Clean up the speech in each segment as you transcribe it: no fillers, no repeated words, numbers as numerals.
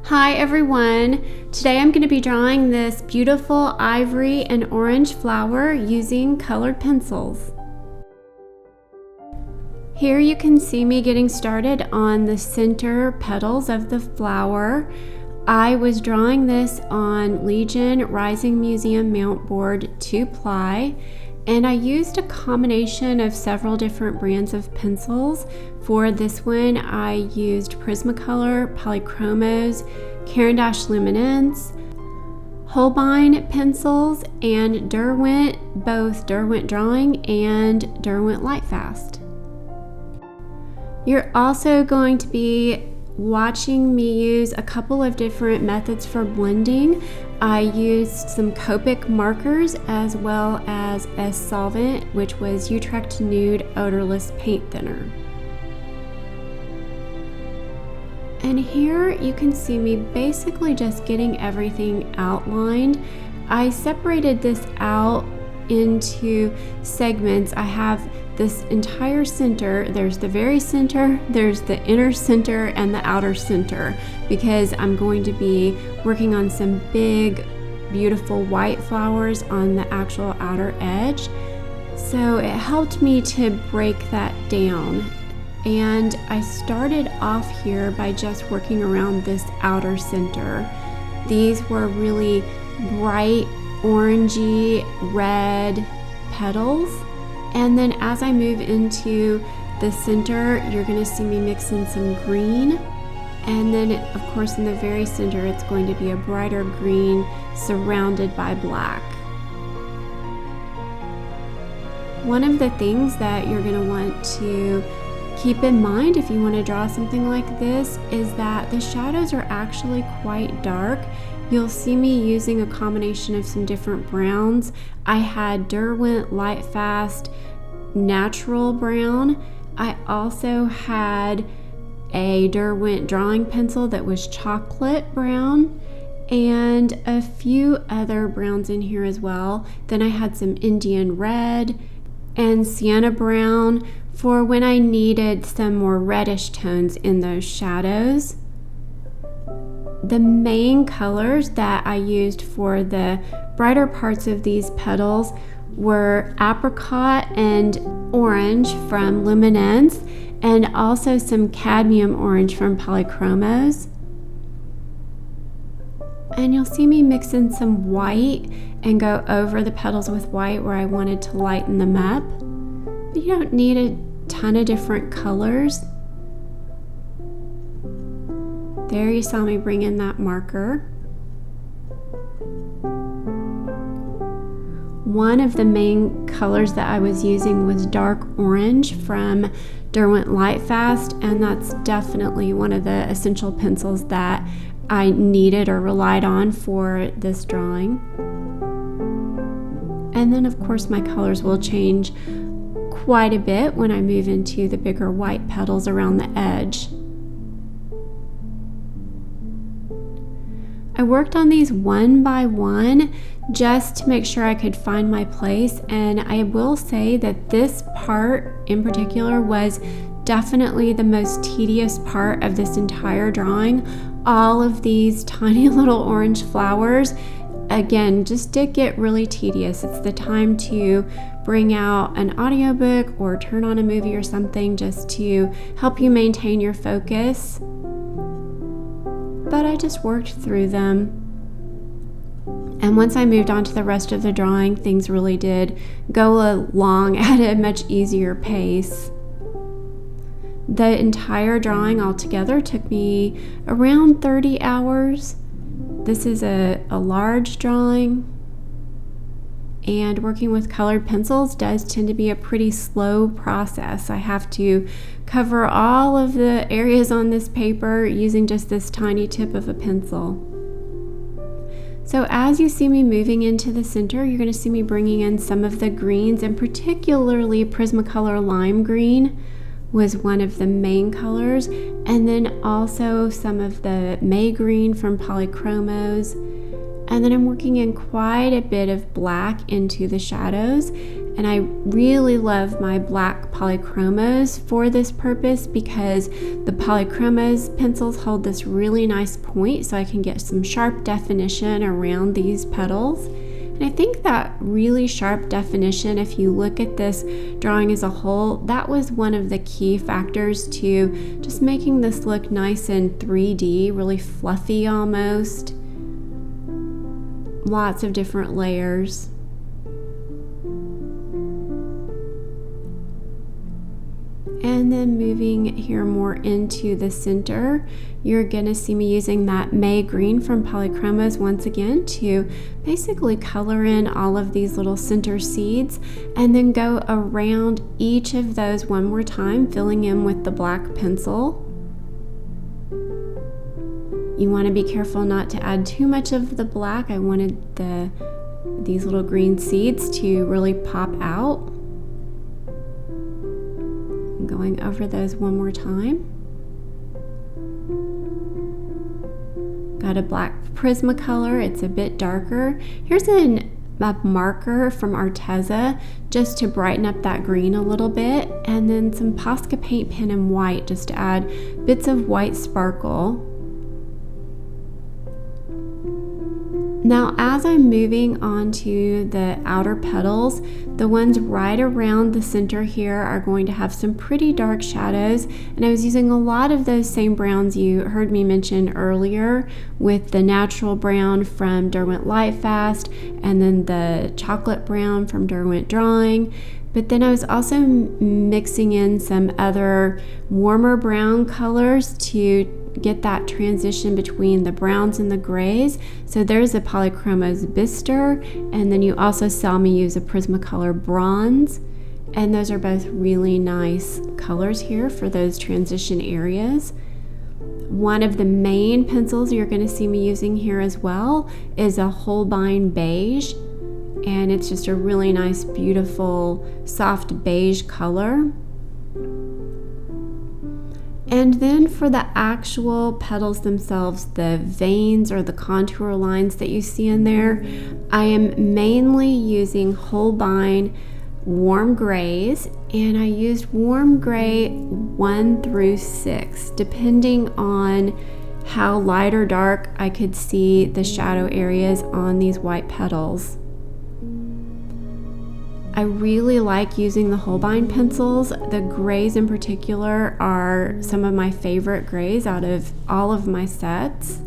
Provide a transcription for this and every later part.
Hi everyone! Today I'm going to be drawing this beautiful ivory and orange flower using colored pencils. Here you can see me getting started on the center petals of the flower. I was drawing this on Legion Rising Museum Mount Board 2-ply, and I used a combination of several different brands of pencils. For this one, I used Prismacolor, Polychromos, Caran d'Ache Luminance, Holbein pencils, and Derwent, both Derwent Drawing and Derwent Lightfast. You're also going to be watching me use a couple of different methods for blending. I used some Copic markers as well as a solvent, which was Utrecht Nude Odorless Paint Thinner. And here you can see me basically just getting everything outlined. I separated this out into segments. I have this entire center. There's the very center, there's the inner center, and the outer center, because I'm going to be working on some big, beautiful white flowers on the actual outer edge. So it helped me to break that down. And I started off here by just working around this outer center. These were really bright, orangey, red petals. And then as I move into the center, you're going to see me mix in some green. And then, of course, in the very center, it's going to be a brighter green surrounded by black. One of the things that you're going to want to keep in mind if you want to draw something like this is that the shadows are actually quite dark. You'll see me using a combination of some different browns. I had Derwent Lightfast Natural Brown. I also had a Derwent drawing pencil that was chocolate brown, and a few other browns in here as well. Then I had some Indian red and sienna brown for when I needed some more reddish tones in those shadows. The main colors that I used for the brighter parts of these petals were apricot and orange from Luminance, and also some cadmium orange from Polychromos. And you'll see me mix in some white and go over the petals with white where I wanted to lighten them up. But you don't need a ton of different colors. There you saw me bring in that marker. One of the main colors that I was using was dark orange from Derwent Lightfast, and that's definitely one of the essential pencils that I needed or relied on for this drawing. And then of course my colors will change quite a bit when I move into the bigger white petals around the edge. I worked on these one by one just to make sure I could find my place, and I will say that this part in particular was definitely the most tedious part of this entire drawing. All of these tiny little orange flowers, again, just did get really tedious. It's the time to bring out an audiobook or turn on a movie or something just to help you maintain your focus. But I just worked through them. And once I moved on to the rest of the drawing, things really did go along at a much easier pace. The entire drawing altogether took me around 30 hours. This is a large drawing, and working with colored pencils does tend to be a pretty slow process. I have to cover all of the areas on this paper using just this tiny tip of a pencil. So as you see me moving into the center, you're going to see me bringing in some of the greens, and particularly Prismacolor Lime Green was one of the main colors, and then also some of the May Green from Polychromos. And then I'm working in quite a bit of black into the shadows. And I really love my black polychromos for this purpose because the polychromos pencils hold this really nice point, so I can get some sharp definition around these petals. And I think that really sharp definition, if you look at this drawing as a whole, that was one of the key factors to just making this look nice and 3D, really fluffy almost. Lots of different layers. And then moving here more into the center, you're going to see me using that May Green from Polychromos once again to basically color in all of these little center seeds, and then go around each of those one more time, filling in with the black pencil. You want to be careful not to add too much of the black. I wanted these little green seeds to really pop out. Going over those one more time. Got a black Prismacolor, it's a bit darker. Here's a marker from Arteza just to brighten up that green a little bit, and then some Posca paint pen in white just to add bits of white sparkle. Now, as I'm moving on to the outer petals, the ones right around the center here are going to have some pretty dark shadows, and I was using a lot of those same browns you heard me mention earlier, with the natural brown from Derwent Lightfast and then the chocolate brown from Derwent Drawing. But then I was also mixing in some other warmer brown colors to get that transition between the browns and the grays. So there's a Polychromos Bister, and then you also saw me use a Prismacolor Bronze, and those are both really nice colors here for those transition areas. One of the main pencils you're going to see me using here as well is a Holbein Beige, and it's just a really nice, beautiful, soft beige color. And then for the actual petals themselves, the veins or the contour lines that you see in there, I am mainly using Holbein warm grays, and I used warm gray 1 through 6, depending on how light or dark I could see the shadow areas on these white petals. I really like using the Holbein pencils. The grays in particular are some of my favorite grays out of all of my sets,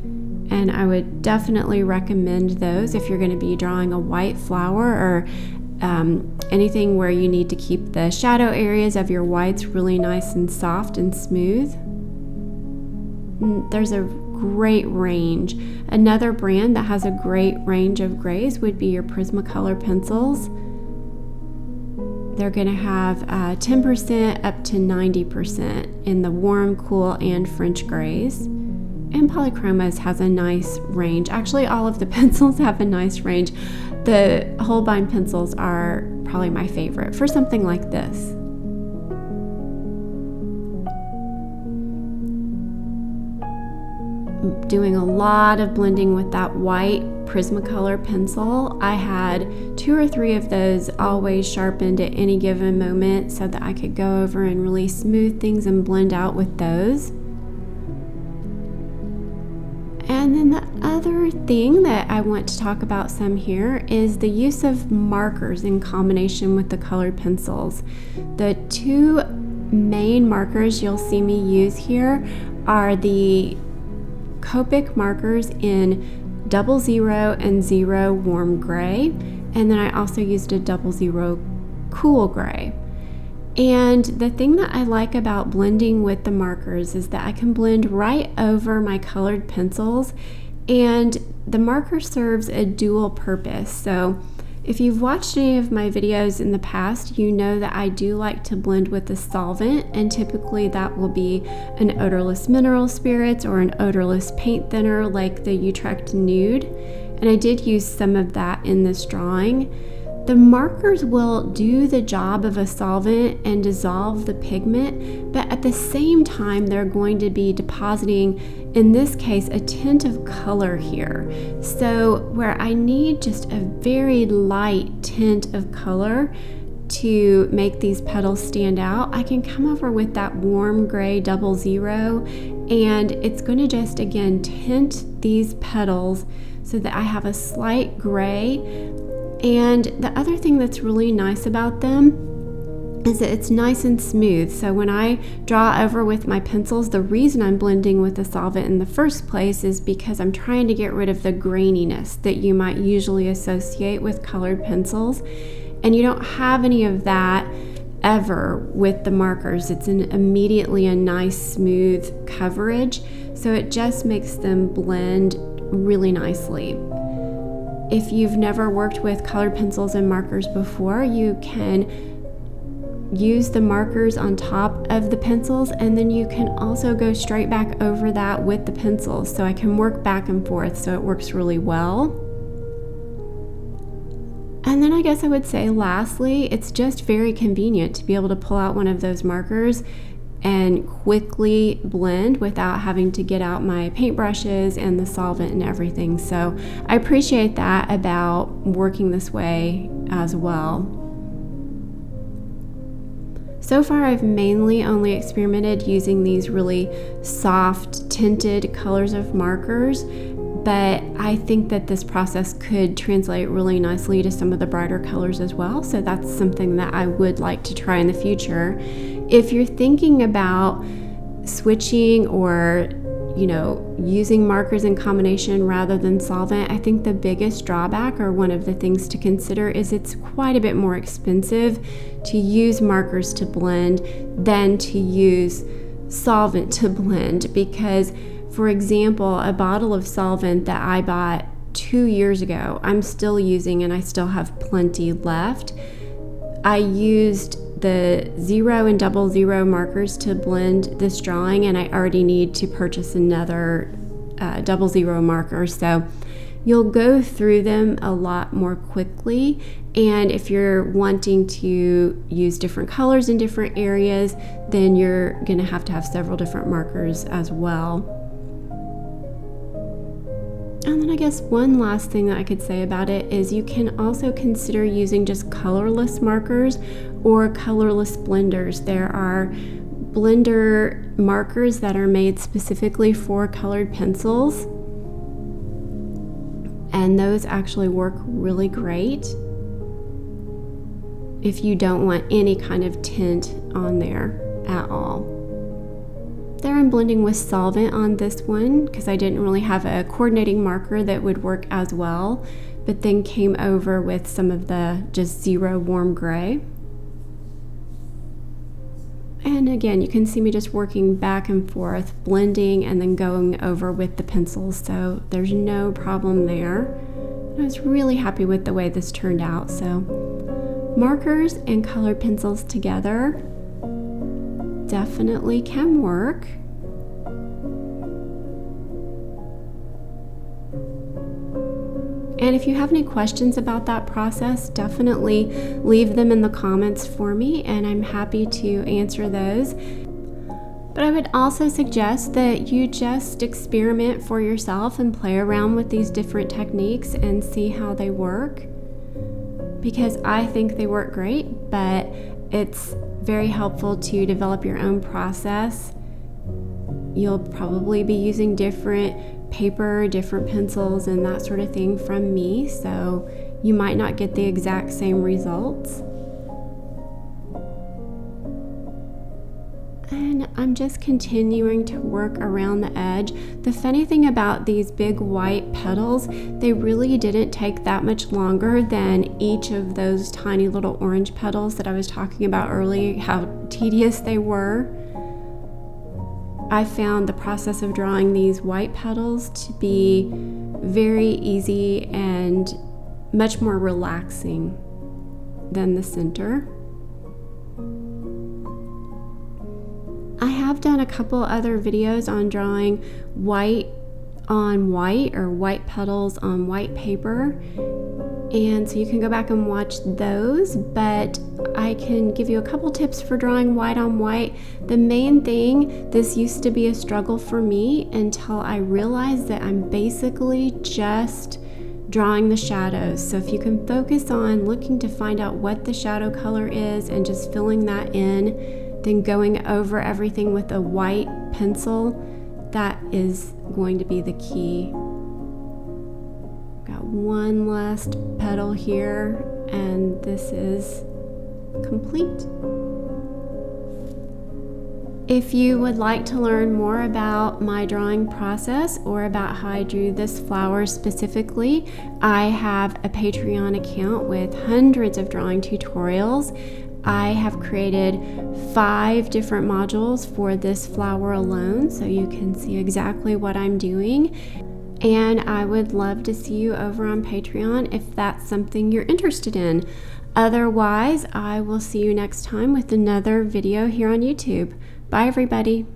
and I would definitely recommend those if you're going to be drawing a white flower or anything where you need to keep the shadow areas of your whites really nice and soft and smooth. There's a great range. Another brand that has a great range of grays would be your Prismacolor pencils. They're going to have 10% up to 90% in the warm, cool, and French grays. And Polychromos has a nice range. Actually, all of the pencils have a nice range. The Holbein pencils are probably my favorite for something like this. Doing a lot of blending with that white Prismacolor pencil. I had 2 or 3 of those always sharpened at any given moment so that I could go over and really smooth things and blend out with those. And then the other thing that I want to talk about some here is the use of markers in combination with the colored pencils. The 2 main markers you'll see me use here are the Copic markers in 00 and 0 warm gray, and then I also used a 00 cool gray. And the thing that I like about blending with the markers is that I can blend right over my colored pencils, and the marker serves a dual purpose. So if you've watched any of my videos in the past, you know that I do like to blend with a solvent, and typically that will be an odorless mineral spirits or an odorless paint thinner like the Utrecht Nude, and I did use some of that in this drawing. The markers will do the job of a solvent and dissolve the pigment, but at the same time they're going to be depositing in this case, a tint of color here. So where I need just a very light tint of color to make these petals stand out, I can come over with that warm gray 00, and it's going to just again tint these petals so that I have a slight gray. And the other thing that's really nice about them is that it's nice and smooth. So when I draw over with my pencils, the reason I'm blending with a solvent in the first place is because I'm trying to get rid of the graininess that you might usually associate with colored pencils. And you don't have any of that ever with the markers. It's immediately a nice smooth coverage, so it just makes them blend really nicely. If you've never worked with colored pencils and markers before, you can use the markers on top of the pencils, and then you can also go straight back over that with the pencils. So I can work back and forth, so it works really well. And then I guess I would say lastly, it's just very convenient to be able to pull out one of those markers and quickly blend without having to get out my paintbrushes and the solvent and everything. So I appreciate that about working this way as well. So far I've mainly only experimented using these really soft tinted colors of markers, but I think that this process could translate really nicely to some of the brighter colors as well. So that's something that I would like to try in the future. If you're thinking about switching or using markers in combination rather than solvent, I think the biggest drawback, or one of the things to consider, is it's quite a bit more expensive to use markers to blend than to use solvent to blend. Because, for example, a bottle of solvent that I bought 2 years ago, I'm still using, and I still have plenty left. I used the 0 and 00 markers to blend this drawing, and I already need to purchase another 00 marker. So you'll go through them a lot more quickly. And if you're wanting to use different colors in different areas, then you're going to have several different markers as well. And then I guess one last thing that I could say about it is you can also consider using just colorless markers or colorless blenders. There are blender markers that are made specifically for colored pencils, and those actually work really great if you don't want any kind of tint on there at all. There I'm blending with solvent on this one because I didn't really have a coordinating marker that would work as well, but then came over with some of the just 0 warm gray. And again, you can see me just working back and forth, blending and then going over with the pencils, so there's no problem there. I was really happy with the way this turned out. So markers and colored pencils together definitely can work. And if you have any questions about that process, definitely leave them in the comments for me, and I'm happy to answer those. But I would also suggest that you just experiment for yourself and play around with these different techniques and see how they work, because I think they work great, but it's very helpful to develop your own process. You'll probably be using different paper, different pencils, and that sort of thing from me, so you might not get the exact same results. And I'm just continuing to work around the edge. The funny thing about these big white petals, they really didn't take that much longer than each of those tiny little orange petals that I was talking about earlier, how tedious they were. I found the process of drawing these white petals to be very easy and much more relaxing than the center. I have done a couple other videos on drawing white on white, or white petals on white paper, And so you can go back and watch those, but I can give you a couple tips for drawing white on white. The main thing, this used to be a struggle for me until I realized that I'm basically just drawing the shadows. So if you can focus on looking to find out what the shadow color is and just filling that in, then going over everything with a white pencil, that is going to be the key. Got one last petal here, and this is complete. If you would like to learn more about my drawing process or about how I drew this flower specifically, I have a Patreon account with hundreds of drawing tutorials. I have created 5 different modules for this flower alone, so you can see exactly what I'm doing. And I would love to see you over on Patreon if that's something you're interested in. Otherwise, I will see you next time with another video here on YouTube. Bye, everybody.